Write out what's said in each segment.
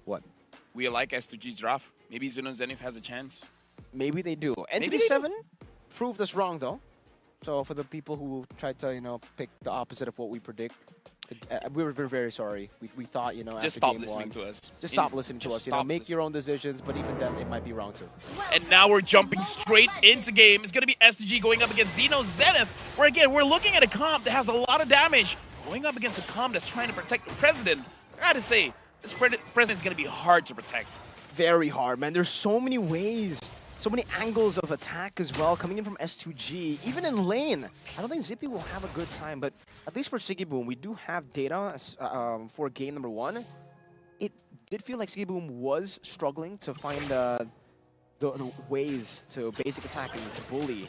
What? We like S2G's draft. Maybe Zino Zenith has a chance. Maybe they do. Entity 7 proved us wrong, though. So for the people who tried to, pick the opposite of what we predict, we're very sorry. We thought, Just after stop game listening 1, to us. just stop listening to us. Make your own decisions, but even then, it might be wrong too. And now we're jumping straight into game. It's going to be S2G going up against Zino Zenith, where again, we're looking at a comp that has a lot of damage, going up against a comp that's trying to protect the president. I gotta say, this president is going to be hard to protect. Very hard, man. There's so many ways, so many angles of attack as well coming in from S2G. Even in lane, I don't think Zippy will have a good time, but at least for Sigiboom, we do have data for game number 1. It did feel like Sigiboom was struggling to find the ways to basic attack and to bully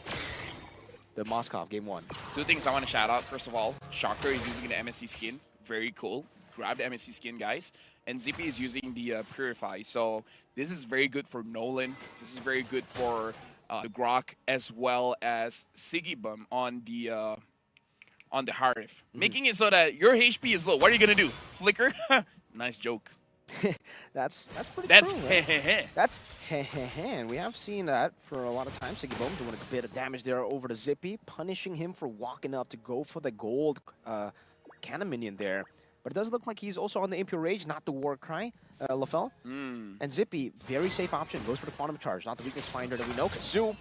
the Moskov game 1. 2 things I want to shout out. First of all, Shocker is using the MSC skin. Very cool. Grab the MSC skin, guys. And Zippy is using the Purify. So this is very good for Nolan. This is very good for the Grok as well as Sigiboom on the Harif. Making it so that your HP is low. What are you going to do? Flicker? Nice joke. That's pretty That's true, heh. That's and we have seen that for a lot of times. Sigiboom doing a bit of damage there over to Zippy, punishing him for walking up to go for the gold cannon minion there. But it does look like he's also on the Impure Rage, not the War Cry, Lafel. And Zippy, very safe option, goes for the Quantum Charge, not the weakness finder that we know. Kazoo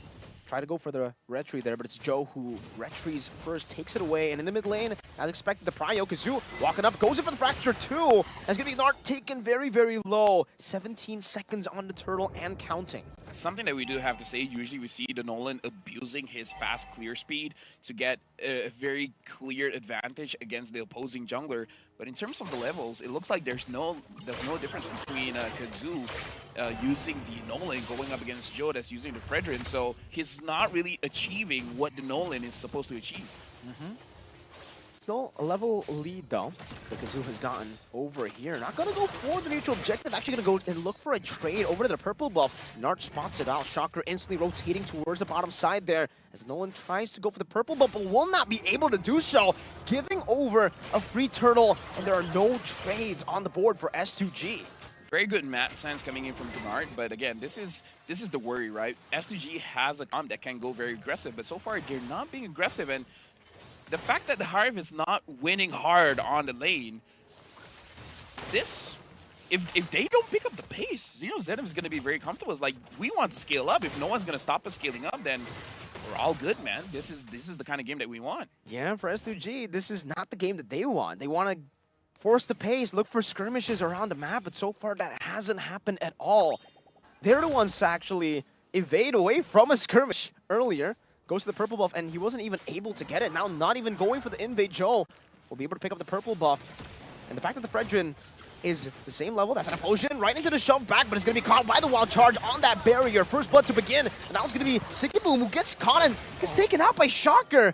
try to go for the retry there, but it's Joe who retries first, takes it away, and in the mid lane, as expected, the Prio, Kazoo walking up, goes in for the Fracture too. That's going to be Nart taken very low. 17 seconds on the turtle and counting. Something that we do have to say, usually we see the Nolan abusing his fast clear speed to get a very clear advantage against the opposing jungler. But in terms of the levels, it looks like there's no difference between Kazoo using the Nolan going up against Joe that's using the Fredrin. So he's not really achieving what the Nolan is supposed to achieve. Still a level lead though that Kazoo has gotten over here. Not going to go for the neutral objective. Actually going to go and look for a trade over to the purple buff. Nart spots it out. Shocker instantly rotating towards the bottom side there as Nolan tries to go for the purple buff, but will not be able to do so. Giving over a free turtle, and there are no trades on the board for S2G. Very good map sense coming in from Denard, but again, this is the worry, right? S2G has a comp that can go very aggressive, but so far they're not being aggressive, and the fact that the Harv is not winning hard on the lane, if they don't pick up the pace, Zino Zenith is going to be very comfortable. It's like, we want to scale up. If no one's going to stop us scaling up, then we're all good, man. This is the kind of game that we want. Yeah, for S2G, this is not the game that they want. They want to force the pace, look for skirmishes around the map, but so far that hasn't happened at all. They're the ones to actually evade away from a skirmish earlier. Goes to the purple buff, and he wasn't even able to get it. Now not even going for the invade. Joe will be able to pick up the purple buff. And the fact that the Fredrin is the same level, that's an explosion right into the shove back, but it's going to be caught by the wild charge on that barrier. First blood to begin, and now it's going to be Sigiboom who gets caught and gets taken out by Shocker.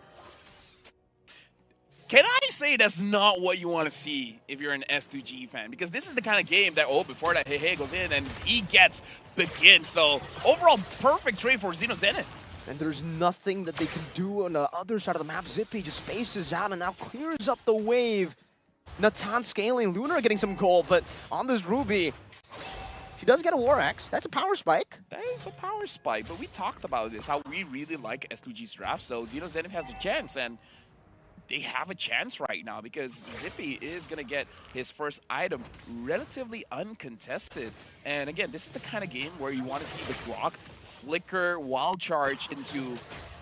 Can I say that's not what you want to see if you're an S2G fan? Because this is the kind of game that, before that hey goes in and he gets begin. So overall, perfect trade for Zino Zenith. And there's nothing that they can do on the other side of the map. Zippy just faces out and now clears up the wave. Natan scaling, Lunar getting some gold, but on this Ruby, she does get a War Axe. That's a power spike. That is a power spike, but we talked about this, how we really like S2G's draft, so Zino Zenith has a chance, and they have a chance right now because Zippy is going to get his first item relatively uncontested. And again, this is the kind of game where you want to see the Grok flicker wild charge into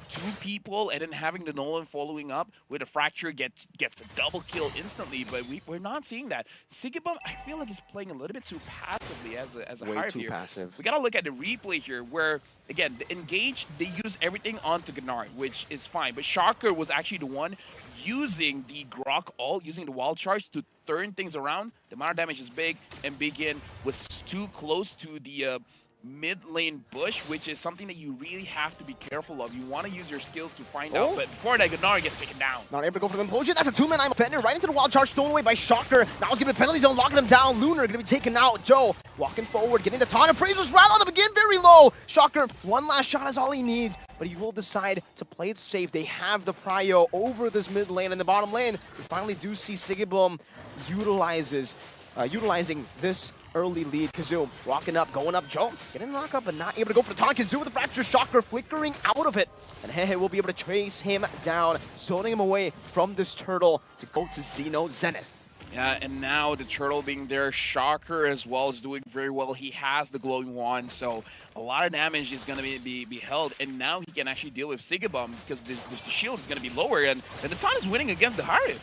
2 people and then having the Nolan following up with a Fracture gets a double kill instantly, but we're not seeing that. Sigiboom, I feel like he's playing a little bit too passively as a Way Hive too here. passive. We gotta look at the replay here where, again, the engage, they use everything onto Gnard, which is fine, but Shocker was actually the one using the Grok ult, using the wild charge to turn things around. The amount of damage is big, and Begin was too close to the mid lane bush, which is something that you really have to be careful of. You want to use your skills to find out, but before that, Gnard gets taken down. Not able to go for the implosion. That's a 2-man defender right into the wild charge, stolen away by Shocker. Now he's giving the penalty zone, locking him down. Lunar gonna be taken out. Joe walking forward, getting the taunt. Appraiser's right on the begin, very low. Shocker, one last shot is all he needs, but he will decide to play it safe. They have the prio over this mid lane. In the bottom lane, we finally do see Sigiboom utilizing this early lead. Kazoo walking up, going up. Joe getting knocked up, but not able to go for the taunt. Kazoo with the fracture, Shocker flickering out of it. And Hehe will be able to chase him down, zoning him away from this turtle to go to Zino Zenith. Yeah, and now the turtle being there, Shocker as well is doing very well. He has the glowing wand, so a lot of damage is going to be held, and now he can actually deal with Sigabum because the shield is going to be lower, and the taunt is winning against the Haru.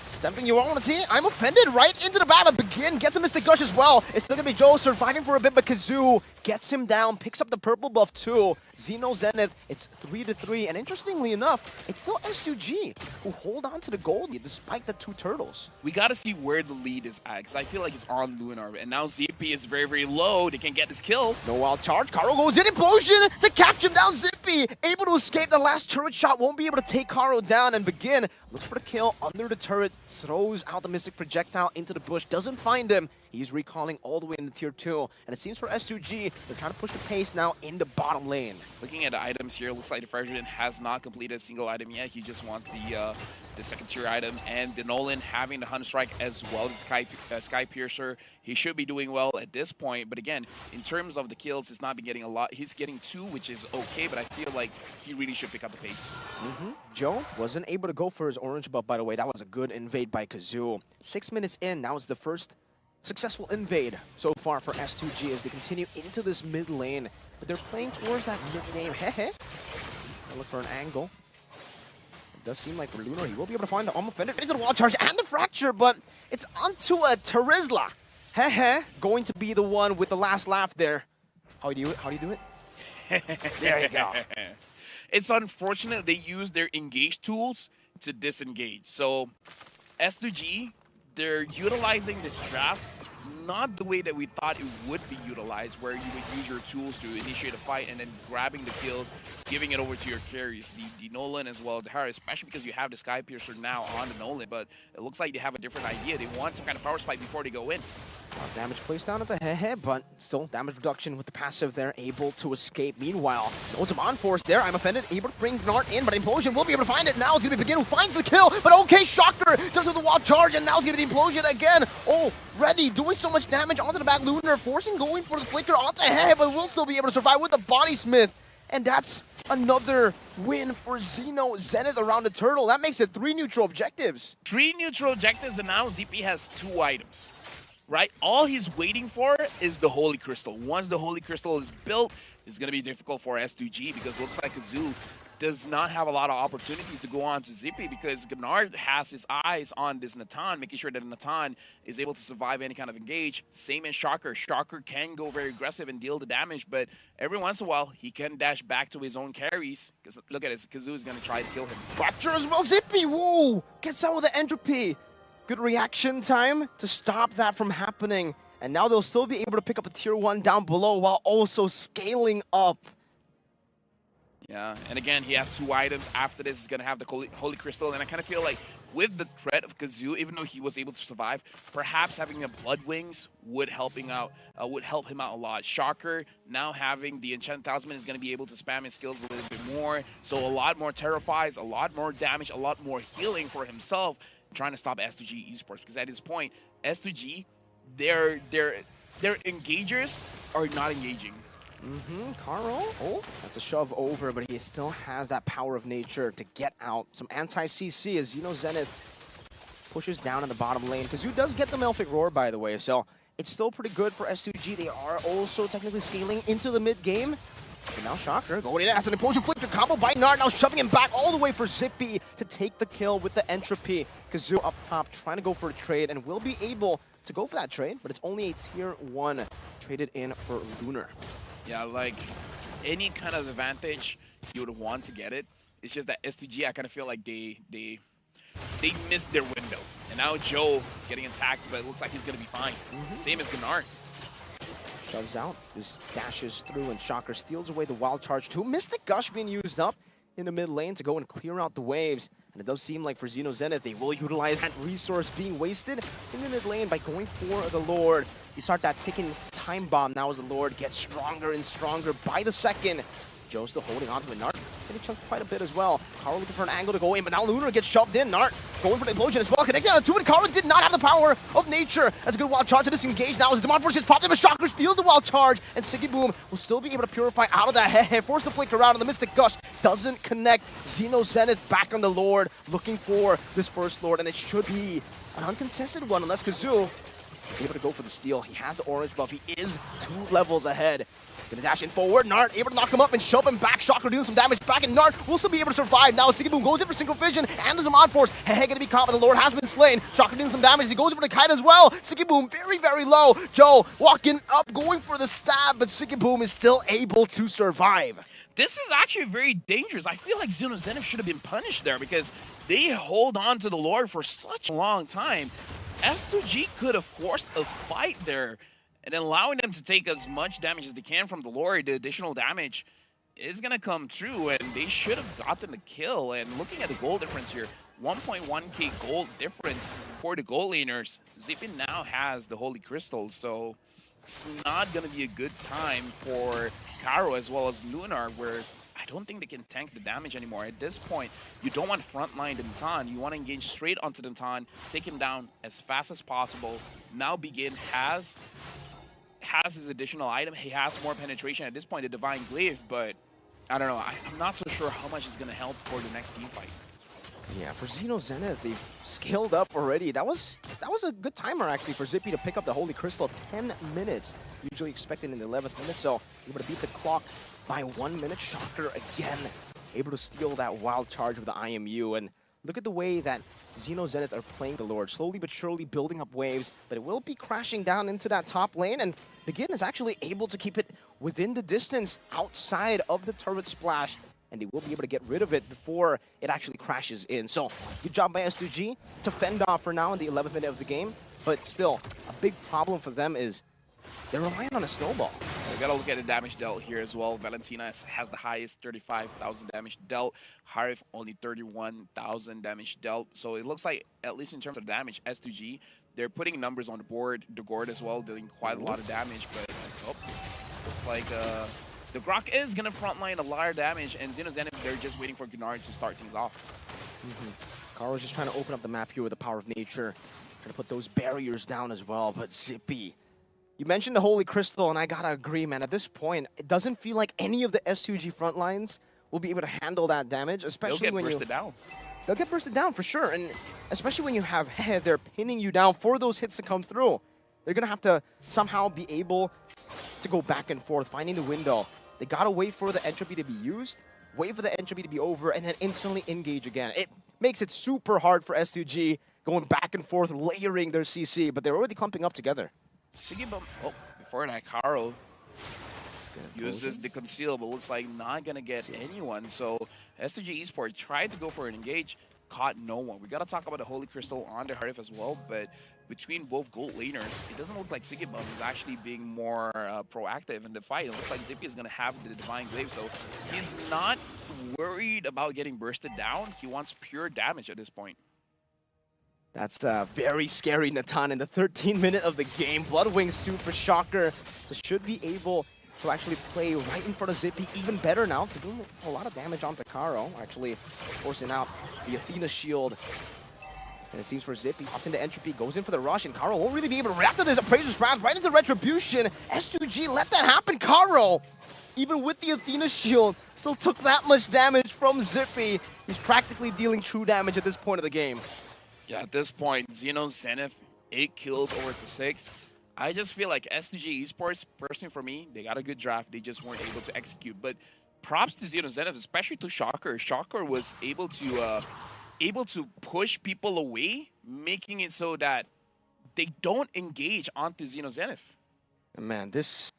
Something you won't want to see. I'm offended right into the back, but Begin gets a Mystic Gush as well. It's still going to be Joe surviving for a bit, but Kazoo gets him down, picks up the purple buff too. Zino Zenith, it's 3-3, and interestingly enough, it's still S2G who hold on to the gold lead despite the two turtles. We got to see where the lead is at, because I feel like it's on Lunar, and now Zippy is very, very low. They can get this kill. No wild charge. Karo goes in, Implosion to catch him down. Zippy able to escape. The last turret shot won't be able to take Karo down, and Begin looks for the kill under the turret, throws out the Mystic Projectile into the bush, doesn't find him. He's recalling all the way into tier 2, and it seems for S2G, they're trying to push the pace now in the bottom lane. Looking at the items here, looks like the President has not completed a single item yet. He just wants the second tier items, and the Nolan having the Hunter Strike as well as Sky Piercer. He should be doing well at this point, but again, in terms of the kills, he's not been getting a lot. He's getting 2, which is okay, but I feel like he really should pick up the pace. Joe wasn't able to go for his orange buff, by the way. That was a good invade by Kazoo. 6 minutes in, now it's the first successful invade so far for S2G as they continue into this mid lane. But they're playing towards that mid lane. Hehe. Look for an angle. It does seem like for Lunar, he will be able to find the offended into the wall charge and the fracture, but it's onto a Terizla. Hehe, going to be the one with the last laugh there. How do you do it? How do you do it? There you go. It's unfortunate they use their engage tools to disengage. So S2G, they're utilizing this draft not the way that we thought it would be utilized, where you would use your tools to initiate a fight and then grabbing the kills, giving it over to your carries, the Nolan as well as the Haru, especially because you have the Sky Piercer now on the Nolan, but it looks like they have a different idea. They want some kind of power spike before they go in. Damage placed down into Hehe, but still damage reduction with the passive there, able to escape. Meanwhile, no some on force there. I'm offended, able to bring Gnart in, but Implosion will be able to find it. Now it's going to be Begin who finds the kill, but okay, Shocker jumps with the wall charge, and now it's going to be the Implosion again. Oh, Ready, doing so much damage onto the back. Lunar forcing going for the flicker onto Hehe, but will still be able to survive with the Body Smith. And that's another win for Zino Zenith around the turtle. That makes it 3 neutral objectives. 3 neutral objectives, and now ZP has 2 items. Right? All he's waiting for is the Holy Crystal. Once the Holy Crystal is built, it's going to be difficult for S2G because it looks like Kazoo does not have a lot of opportunities to go on to Zippy because Gnard has his eyes on this Natan, making sure that Natan is able to survive any kind of engage. Same as Shocker. Shocker can go very aggressive and deal the damage, but every once in a while, he can dash back to his own carries. Because look at this, Kazoo is going to try to kill him. Fracture as well, Zippy! Whoa! Gets out with the entropy. Good reaction time to stop that from happening. And now they'll still be able to pick up a tier 1 down below while also scaling up. Yeah, and again, he has 2 items. After this, he's going to have the Holy Crystal. And I kind of feel like with the threat of Kazoo, even though he was able to survive, perhaps having a Blood Wings would help him out a lot. Shocker, now having the Enchanted Talisman, is going to be able to spam his skills a little bit more. So a lot more Terrifies, a lot more damage, a lot more healing for himself, trying to stop S2G Esports. Because at this point, S2G, their engagers are not engaging. Karo, oh, that's a shove over, but he still has that power of nature to get out. Some anti-CC as Zino Zenith pushes down in the bottom lane. Kazoo does get the Melfic Roar, by the way, so it's still pretty good for S2G. They are also technically scaling into the mid-game. And now Shocker going in, that's an implosion flicker combo by Gnard, now shoving him back all the way for Zippy to take the kill with the entropy. Kazoo up top trying to go for a trade and will be able to go for that trade, but it's only a tier 1 traded in for Lunar. Yeah, like any kind of advantage, you would want to get it. It's just that S2G, I kind of feel like they missed their window. And now Joe is getting attacked, but it looks like he's going to be fine. Same as Gnard. Shoves out, just dashes through, and Shocker steals away the wild charge too. Mystic Gush being used up in the mid lane to go and clear out the waves. And it does seem like for Zino Zenith, they will utilize that resource being wasted in the mid lane by going for the Lord. You start that ticking time bomb now as the Lord gets stronger and stronger by the second. Joe still holding on to a Gnard. getting chunked quite a bit as well. Karo looking for an angle to go in, but now Lunar gets shoved in. Nart going for the implosion as well. Connected on two, and Karo did not have the power of nature. That's a good wild charge to disengage now as Demon Force gets popped in, but Shocker steals the wild charge, and Siggy Boom will still be able to purify out of that head. Force the flick around, and the Mystic Gush doesn't connect. Zino Zenith back on the Lord, looking for this first Lord, and it should be an uncontested one unless Kazoo is able to go for the steal. He has the orange buff. He is 2 levels ahead. He's going to dash in forward. Nart able to knock him up and shove him back. Shocker dealing some damage back, and Nart will still be able to survive. Now Siggy Boom goes in for single vision, and the Zaman Force. Hehe going to be caught, but the Lord has been slain. Shocker dealing some damage. He goes in for the kite as well. Siggy Boom very, very low. Joe walking up, going for the stab, but Siggy Boom is still able to survive. This is actually very dangerous. I feel like Zino Zenith should have been punished there because they hold on to the Lord for such a long time. S2G could have forced a fight there, and allowing them to take as much damage as they can from the Lord. The additional damage is going to come true, and they should have gotten the kill. And looking at the goal difference here, 1.1k gold difference for the goal laners. Zippy now has the Holy Crystal, so it's not going to be a good time for Karo as well as Lunar, where I don't think they can tank the damage anymore. At this point, you don't want frontline the Natan. You want to engage straight onto the Natan, take him down as fast as possible. Now Begin has his additional item. He has more penetration at this point, the Divine Glaive, but I don't know. I'm not so sure how much it's going to help for the next team fight. Yeah, for Zino Zenith, they've scaled up already. That was a good timer, actually, for Zippy to pick up the Holy Crystal. 10 minutes, usually expected in the 11th minute, so able to beat the clock by 1 minute. Shocker again, able to steal that wild charge with the IMU. And look at the way that Zino Zenith are playing the Lord, slowly but surely building up waves, but it will be crashing down into that top lane, and Begin is actually able to keep it within the distance outside of the turret splash, and they will be able to get rid of it before it actually crashes in. So, good job by S2G to fend off for now in the 11th minute of the game, but still, a big problem for them is they're relying on a snowball. We gotta look at the damage dealt here as well. Valentina has the highest 35,000 damage dealt. Harif only 31,000 damage dealt. So it looks like, at least in terms of damage, S2G, they're putting numbers on the board. The Gord as well, doing quite a lot of damage, but looks like the Grok is gonna frontline a lot of damage, and Zino Zenith, they're just waiting for Gunnar to start things off. Karo's just trying to open up the map here with the power of nature, trying to put those barriers down as well, but Zippy. You mentioned the Holy Crystal, and I gotta agree, man. At this point, it doesn't feel like any of the S2G front lines will be able to handle that damage, especially when bursted down. They'll get bursted down for sure, and especially when you have they're pinning you down for those hits to come through. They're gonna have to somehow be able to go back and forth, finding the window. They gotta wait for the entropy to be used, wait for the entropy to be over, and then instantly engage again. It makes it super hard for S2G going back and forth, layering their CC, but they're already clumping up together. Siggy Boom, before that, Karo uses the conceal, but looks like not gonna get anyone. So S2G Esports tried to go for an engage, caught no one. We gotta talk about the Holy Crystal on the Harif as well, but between both gold laners, it doesn't look like Siggy Boom is actually being more proactive in the fight. It looks like Zippy is gonna have the Divine Glaive, so he's not worried about getting bursted down. He wants pure damage at this point. That's a very scary Natan in the 13th minute of the game. Bloodwing Super Shocker, so should be able to actually play right in front of Zippy even better now. They're doing a lot of damage onto Karo, actually forcing out the Athena shield. And it seems for Zippy, pops into Entropy, goes in for the rush, and Karo won't really be able to react to this. Appraiser's round right into Retribution. S2G let that happen. Karo, even with the Athena shield, still took that much damage from Zippy. He's practically dealing true damage at this point of the game. Yeah, at this point, Zino Zenith, 8 kills over to 6. I just feel like S2G Esports, personally for me, they got a good draft. They just weren't able to execute. But props to Zino Zenith, especially to Shocker. Shocker was able to push people away, making it so that they don't engage onto Zino Zenith. Man, this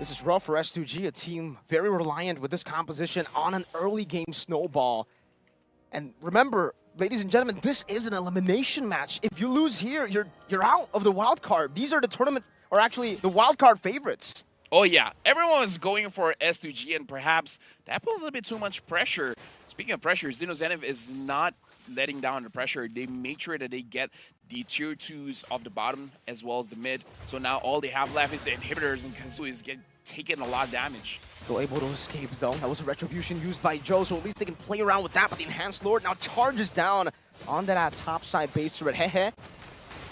is rough for S2G, a team very reliant with this composition on an early game snowball. And remember, ladies and gentlemen, this is an elimination match. If you lose here, you're out of the wild card. These are the tournament, or actually the wild card favorites. Oh yeah, everyone was going for S2G, and perhaps that put a little bit too much pressure. Speaking of pressure, Zino Zenith is not letting down the pressure. They made sure that they get the tier 2s of the bottom as well as the mid. So now all they have left is the inhibitors, and Kazoo is taking a lot of damage. Still able to escape though. That was a retribution used by Joe, so at least they can play around with that. But the Enhanced Lord now charges down onto that top side base turret. Hehe.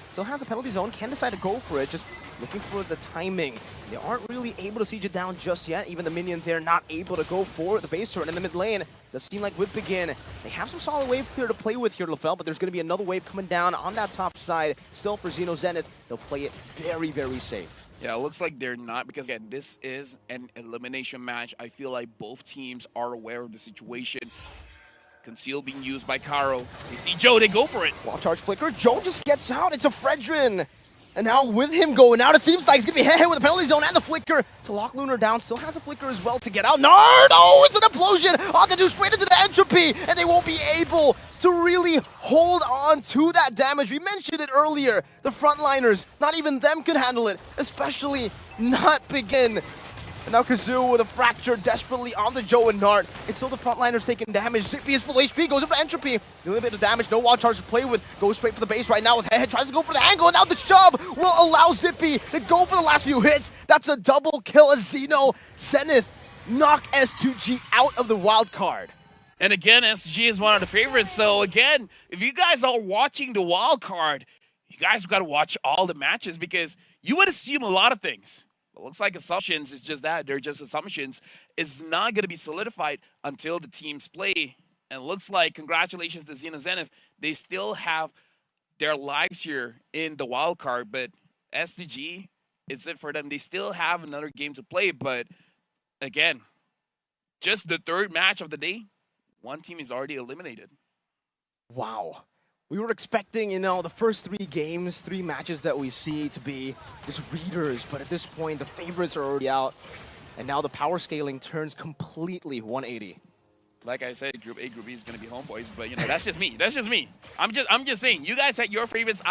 Still has a penalty zone, can decide to go for it, just looking for the timing. They aren't really able to siege it down just yet. Even the minion there not able to go for the base turret in the mid lane. Does seem like with Begin, they have some solid wave clear to play with here, LaFell, but there's going to be another wave coming down on that top side. Still for Zino Zenith, they'll play it very, very safe. Yeah, it looks like they're not, because again, this is an elimination match. I feel like both teams are aware of the situation. Conceal being used by Karo. They see Joe, they go for it. Wall charge flicker, Joe just gets out. It's a Fredrin. And now with him going out, it seems like he's going to be hit with the penalty zone and the flicker to lock Lunar down. Still has a flicker as well to get out. No, it's an implosion. On to do straight into the entropy, and they won't be able to really hold on to that damage. We mentioned it earlier. The frontliners, not even them could handle it, especially not Begin. And now Kazoo with a fracture desperately on the Joe and Nart. It's still the frontliners taking damage. Zippy is full HP, goes up to Entropy. A little bit of damage, no wild charge to play with. Goes straight for the base right now. His head tries to go for the angle, and now the shove will allow Zippy to go for the last few hits. That's a double kill as Zino Zenith knock S2G out of the wild card. And again, SG is one of the favorites. So again, if you guys are watching the wild card, you guys got to watch all the matches, because you would assume a lot of things. It looks like assumptions is just that. They're just assumptions. It's not going to be solidified until the teams play. And it looks like, congratulations to Zino Zenith, they still have their lives here in the wild card. But S2G, it's it for them. They still have another game to play. But again, just the third match of the day, one team is already eliminated. Wow. We were expecting, you know, the first 3 games, 3 matches that we see to be just readers, but at this point, the favorites are already out, and now the power scaling turns completely 180. Like I said, Group A, Group B is going to be homeboys, but, you know, that's just me. That's just me. I'm just saying, you guys had your favorites.